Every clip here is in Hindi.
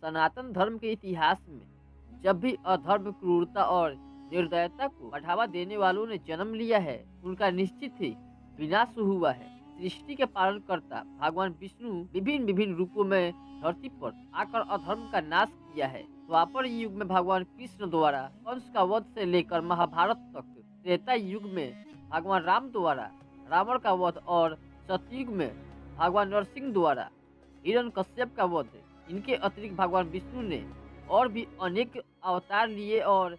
सनातन धर्म के इतिहास में जब भी अधर्म, क्रूरता और निर्दयता को बढ़ावा देने वालों ने जन्म लिया है, उनका निश्चित ही विनाश हुआ है। सृष्टि के पालनकर्ता भगवान विष्णु विभिन्न विभिन्न रूपों में धरती पर आकर अधर्म का नाश किया है। द्वापर युग में भगवान कृष्ण द्वारा कंस का वध से लेकर महाभारत तक, त्रेता युग में भगवान राम द्वारा रावण का वध और सतयुग में भगवान नरसिंह द्वारा हिरण्यकश्यप का वध। इनके अतिरिक्त भगवान विष्णु ने और भी अनेक अवतार लिए और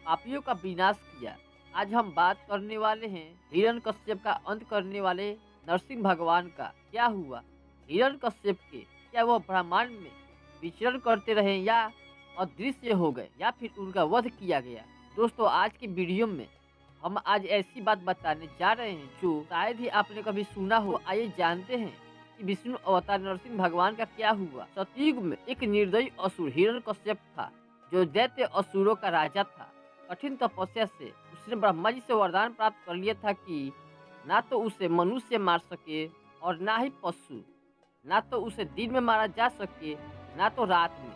पापियों का विनाश किया। आज हम बात करने वाले हैं हिरण्यकश्यप का अंत करने वाले नरसिंह भगवान का क्या हुआ। हिरण्यकश्यप के क्या वह ब्रह्मांड में विचरण करते रहे या अदृश्य हो गए या फिर उनका वध किया गया। दोस्तों, आज की वीडियो में हम आज ऐसी बात बताने जा रहे हैं जो शायद ही आपने कभी सुना हो। आइए जानते हैं कि विष्णु अवतार नरसिंह भगवान का क्या हुआ। सतयुग में एक निर्दयी असुर हिरण्यकश्यप था, जो दैत्य असुरों का राजा था। कठिन तपस्या से उसने ब्रह्मा जी से वरदान प्राप्त कर लिया था कि ना तो उसे मनुष्य मार सके और ना ही पशु, ना तो उसे दिन में मारा जा सके ना तो रात में,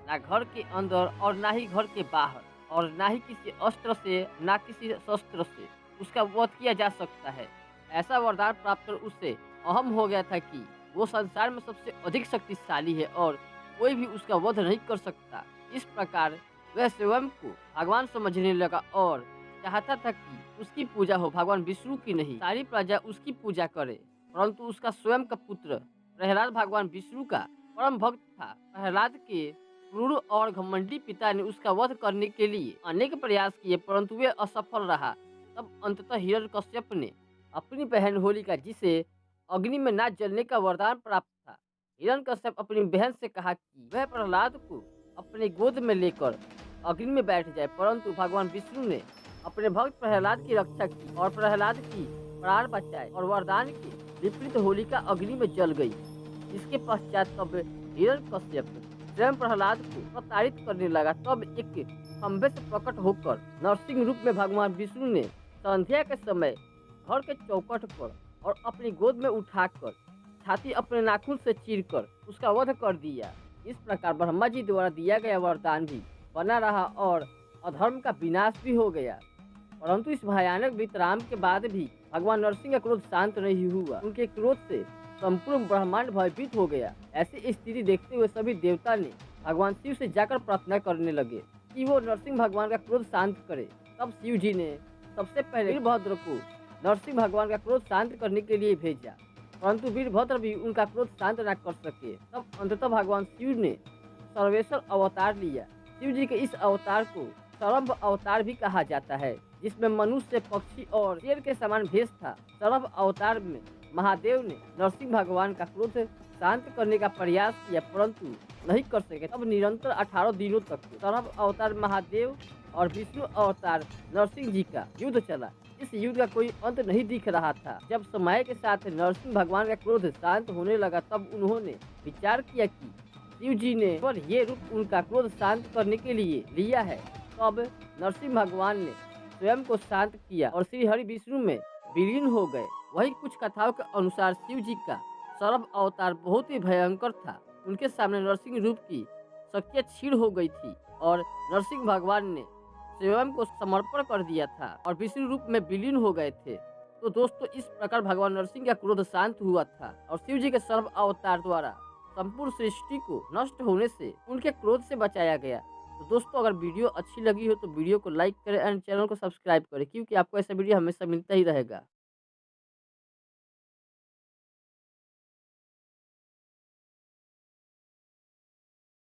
ना घर के अंदर और ना ही घर के बाहर, और ना ही किसी अस्त्र से ना किसी शस्त्र से उसका वध किया जा सकता है। ऐसा वरदान प्राप्त कर उससे अहम हो गया था कि वो संसार में सबसे अधिक शक्तिशाली है और कोई भी उसका वध नहीं कर सकता। इस प्रकार वह स्वयं को भगवान समझने लगा और चाहता था कि उसकी पूजा हो, भगवान विष्णु की नहीं। सारी प्रजा उसकी पूजा करे। परंतु उसका स्वयं का पुत्र प्रहलाद भगवान विष्णु का परम भक्त था। प्रहलाद के क्रूर और घमंडी पिता ने उसका वध करने के लिए अनेक प्रयास किए, परंतु वे असफल रहा। तब अंततः हिरण्यकश्यप ने अपनी बहन होलिका, जिसे अग्नि में ना जलने का वरदान प्राप्त था, हिरण्यकश्यप अपनी बहन से कहा कि वह प्रहलाद को अपने गोद में लेकर अग्नि में बैठ जाए। परंतु भगवान विष्णु ने अपने भक्त प्रहलाद की रक्षा की और प्रहलाद की प्राण बचाए और वरदान के विपरीत होलिका अग्नि में जल गई। इसके पश्चात तब हिरण्यकश्यप स्वयं प्रहलाद को प्रताड़ित करने लगा। तब एक खंभे से प्रकट होकर नरसिंह रूप में भगवान विष्णु ने संध्या के समय घर के चौखट पर और अपनी गोद में उठाकर छाती अपने नाखून से चीरकर उसका वध कर दिया। इस प्रकार ब्रह्मा जी द्वारा दिया गया वरदान भी बना रहा और अधर्म का विनाश भी हो गया। परंतु इस भयानक वितराम के बाद भी भगवान नरसिंह का क्रोध शांत नहीं हुआ। उनके क्रोध से संपूर्ण ब्रह्मांड भयभीत हो गया। ऐसी स्थिति देखते हुए सभी देवता ने भगवान शिव से जाकर प्रार्थना करने लगे कि वो नरसिंह भगवान का क्रोध शांत करे। तब शिव जी ने सबसे पहले वीरभद्र को नरसिंह भगवान का क्रोध शांत करने के लिए भेजा, परंतु वीरभद्र भी उनका क्रोध शांत न कर सके। तब अंततः भगवान शिव ने सर्वेश्वर अवतार लिया। शिव जी के इस अवतार को सरभ अवतार भी कहा जाता है, जिसमें मनुष्य, पक्षी और शेर के समान भेष था। सरभ अवतार में महादेव ने नरसिंह भगवान का क्रोध शांत करने का प्रयास किया, परंतु नहीं कर सके। तब निरंतर 18 दिनों तक सरभ अवतार महादेव और विष्णु अवतार नरसिंह जी का युद्ध चला। इस युद्ध का कोई अंत नहीं दिख रहा था। जब समय के साथ नरसिंह भगवान का क्रोध शांत होने लगा, तब उन्होंने विचार किया कि शिव जी ने केवल ये रूप उनका क्रोध शांत करने के लिए लिया है। तब नरसिंह भगवान ने स्वयं को शांत किया और श्री हरि विष्णु में विलीन हो गए। वही कुछ कथाओं के अनुसार शिव जी का सरभ अवतार बहुत ही भयंकर था। उनके सामने नरसिंह रूप की शक्तियाँ क्षीण हो गई थी और नरसिंह भगवान ने स्वयं को समर्पण कर दिया था और विष्णु रूप में विलीन हो गए थे। तो दोस्तों, इस प्रकार भगवान नरसिंह का क्रोध शांत हुआ था और शिव जी के सर्व अवतार द्वारा संपूर्ण सृष्टि को नष्ट होने से उनके क्रोध से बचाया गया। तो दोस्तों, अगर वीडियो अच्छी लगी हो तो वीडियो को लाइक करें एंड चैनल को सब्सक्राइब करें, क्योंकि आपको ऐसा वीडियो हमेशा मिलता ही रहेगा।